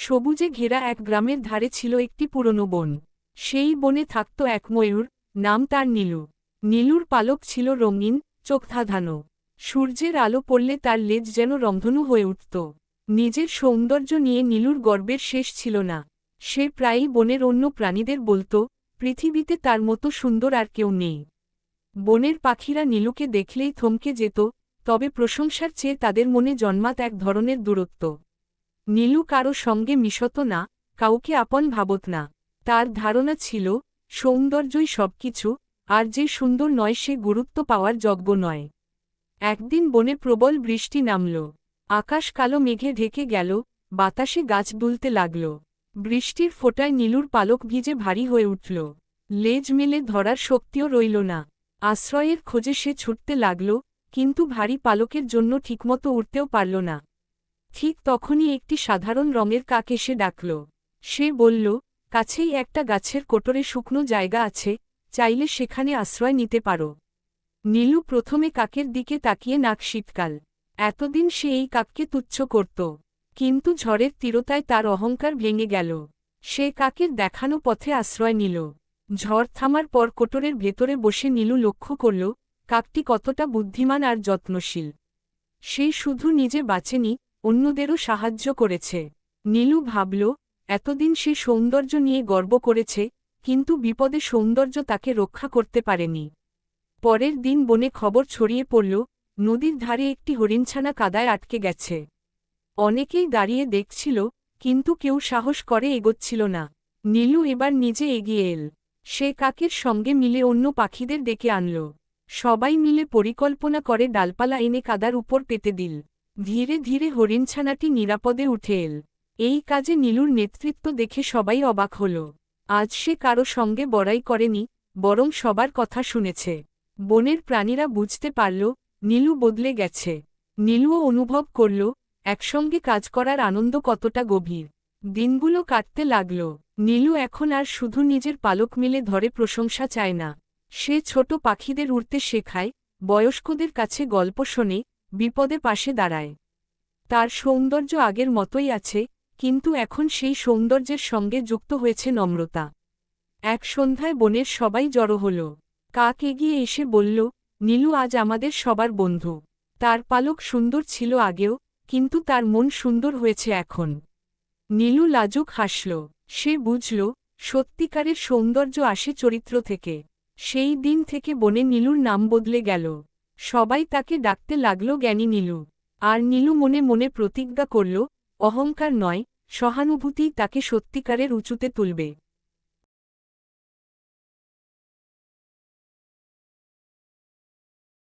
সবুজে ঘেরা এক গ্রামের ধারে ছিল একটি পুরনো বন। সেই বনে থাকত এক ময়ূর, নাম তার নীলু। নীলুর পালক ছিল রঙিন, চোখ ধাঁধানো। সূর্যের আলো পড়লে তার লেজ যেন রংধনু হয়ে উঠত। নিজের সৌন্দর্য নিয়ে নীলুর গর্বের শেষ ছিল না। সে প্রায়ই বনের অন্য প্রাণীদের বলত, পৃথিবীতে তার মতো সুন্দর আর কেউ নেই। বনের পাখিরা নীলুকে দেখলেই থমকে যেত, তবে প্রশংসার চেয়ে তাদের মনে জন্মাত এক ধরনের দূরত্ব। নীলু কারো সঙ্গে মিশত না, কাউকে আপন ভাবত না। তার ধারণা ছিল, সৌন্দর্যই সবকিছু, আর যে সুন্দর নয় সে গুরুত্ব পাওয়ার যোগ্য নয়। একদিন বনে প্রবল বৃষ্টি নামল। আকাশ কালো মেঘে ঢেকে গেল, বাতাসে গাছ দুলতে লাগল। বৃষ্টির ফোঁটায় নীলুর পালক ভিজে ভারী হয়ে উঠল। লেজ মেলে ধরার শক্তিও রইল না। আশ্রয়ের খোঁজে সে ছুটতে লাগল, কিন্তু ভারী পালকের জন্য ঠিকমতো উঠতেও পারল না। ঠিক তখনই একটি সাধারণ রঙের কাক এসে ডাকল। সে বলল, কাছেই একটা গাছের কোটরে শুকনো জায়গা আছে, চাইলে সেখানে আশ্রয় নিতে পারো। নীলু প্রথমে কাকের দিকে তাকিয়ে নাক শীতকাল। এতদিন সে এই কাককে তুচ্ছ করত, কিন্তু ঝড়ের তীরতায় তার অহংকার ভেঙে গেল। সে কাকের দেখানো পথে আশ্রয় নিল। ঝড় থামার পর কোটরের ভেতরে বসে নীলু লক্ষ্য করল, কাকটি কতটা বুদ্ধিমান আর যত্নশীল। সে শুধু নিজে বাঁচেনি, অন্যদেরও সাহায্য করেছে। নীলু ভাবল, এতদিন সে সৌন্দর্য নিয়ে গর্ব করেছে, কিন্তু বিপদে সৌন্দর্য তাকে রক্ষা করতে পারেনি। পরের দিন বনে খবর ছড়িয়ে পড়ল, নদীর ধারে একটি হরিণছানা কাদায় আটকে গেছে। অনেকেই দাঁড়িয়ে দেখছিল, কিন্তু কেউ সাহস করে এগোচ্ছিল না। নীলু এবার নিজে এগিয়ে এল। সে কাকের সঙ্গে মিলে অন্য পাখিদের ডেকে আনল। সবাই মিলে পরিকল্পনা করে ডালপালা এনে কাদার উপর পেতে দিল। ধীরে ধীরে হরিণছানাটি নিরাপদে উঠে এল। এই কাজে নীলুর নেতৃত্ব দেখে সবাই অবাক হল। আজ সে কারো সঙ্গে বড়াই করেনি, বরং সবার কথা শুনেছে। বনের প্রাণীরা বুঝতে পারল, নীলু বদলে গেছে। নীলুও অনুভব করল, একসঙ্গে কাজ করার আনন্দ কতটা গভীর। দিনগুলো কাটতে লাগল। নীলু এখন আর শুধু নিজের পালক মিলে ধরে প্রশংসা চায় না। সে ছোট পাখিদের উড়তে শেখায়, বয়স্কদের কাছে গল্প শোনে, বিপদে পাশে দাঁড়ায়। তার সৌন্দর্য আগের মতোই আছে, কিন্তু এখন সেই সৌন্দর্যের সঙ্গে যুক্ত হয়েছে নম্রতা। এক সন্ধ্যায় বনের সবাই জড়ো হল। কাক এগিয়ে এসে বলল, নীলু আজ আমাদের সবার বন্ধু। তার পালক সুন্দর ছিল আগেও, কিন্তু তার মন সুন্দর হয়েছে এখন। নীলু লাজুক হাসল। সে বুঝল, সত্যিকারের সৌন্দর্য আসে চরিত্র থেকে। সেই দিন থেকে বনে নীলুর নাম বদলে গেল। সবাই তাকে ডাকতে লাগল জ্ঞানী নীলু। আর নীলু মনে মনে প্রতিজ্ঞা করল, অহংকার নয়, সহানুভূতিই তাকে সত্যিকারের উঁচুতে তুলবে।